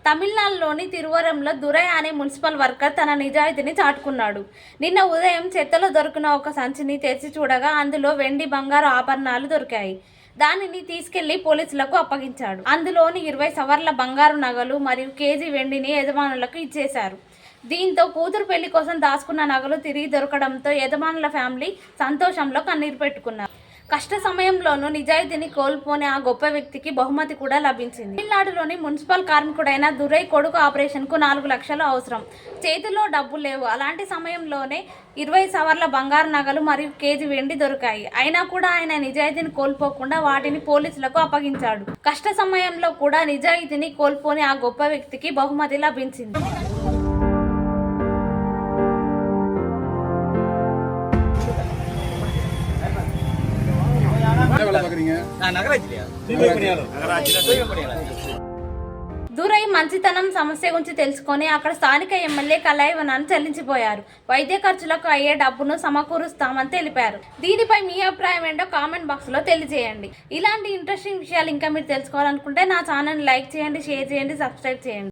తమిళనాడులోని తిరువరంలో దురై అనే municipal worker తన నిజాయితీని చాటుకున్నాడు. నిన్న ఉదయం చెత్తలో దొరికిన ఒక సంచిని తెరిచి చూడగా అందులో వెండి బంగారు ఆభరణాలు దొరికాయి. దానిని తీసుకెళ్లి పోలీసులకు అప్పగించాడు. అందులోని 20 సవర్ల బంగారు నగలు మరియు కేజీ వెండిని యజమానులకు ఇచ్చేశారు. దీంతో కూతురు పెళ్లి కోసం దాచుకున్న నగలు తిరిగి దొరకడంతో యజమానుల ఫ్యామిలీ సంతోషంలో కన్నీరు పెట్టుకున్నారు. కష్ట సమయంలోనూ నిజాయితీని కోల్పోని ఆ గొప్ప వ్యక్తికి బహుమతి కూడా లభించింది. తమిళనాడులోని మున్సిపల్ కార్మికుడైన దురై కొడుకు ఆపరేషన్కు 4 లక్షలు అవసరం. చేతిలో డబ్బు లేవు. అలాంటి సమయంలోనే 20 సవర్ల బంగారు నగలు మరియు కేజీ వెండి దొరికాయి. అయినా కూడా ఆయన నిజాయితీని కోల్పోకుండా వాటిని పోలీసులకు అప్పగించాడు. కష్ట సమయంలో కూడా నిజాయితీని కోల్పోని ఆ గొప్ప వ్యక్తికి బహుమతి లభించింది. దురై మంచితనం సమస్య గురించి తెలుసుకొని అక్కడ స్థానిక ఎమ్మెల్యే కలైవనాన్ని చెల్లించిపోయారు. వైద్య ఖర్చులకు అయ్యే డబ్బును సమకూరుస్తామని తెలిపారు. దీనిపై మీ అభిప్రాయం ఏంటో కామెంట్ బాక్స్ లో తెలియజేయండి. ఇలాంటి ఇంట్రెస్టింగ్ విషయాలు ఇంకా మీరు తెలుసుకోవాలనుకుంటే నా ఛానల్ లైక్ చేయండి, షేర్ చేయండి, సబ్స్క్రైబ్ చేయండి.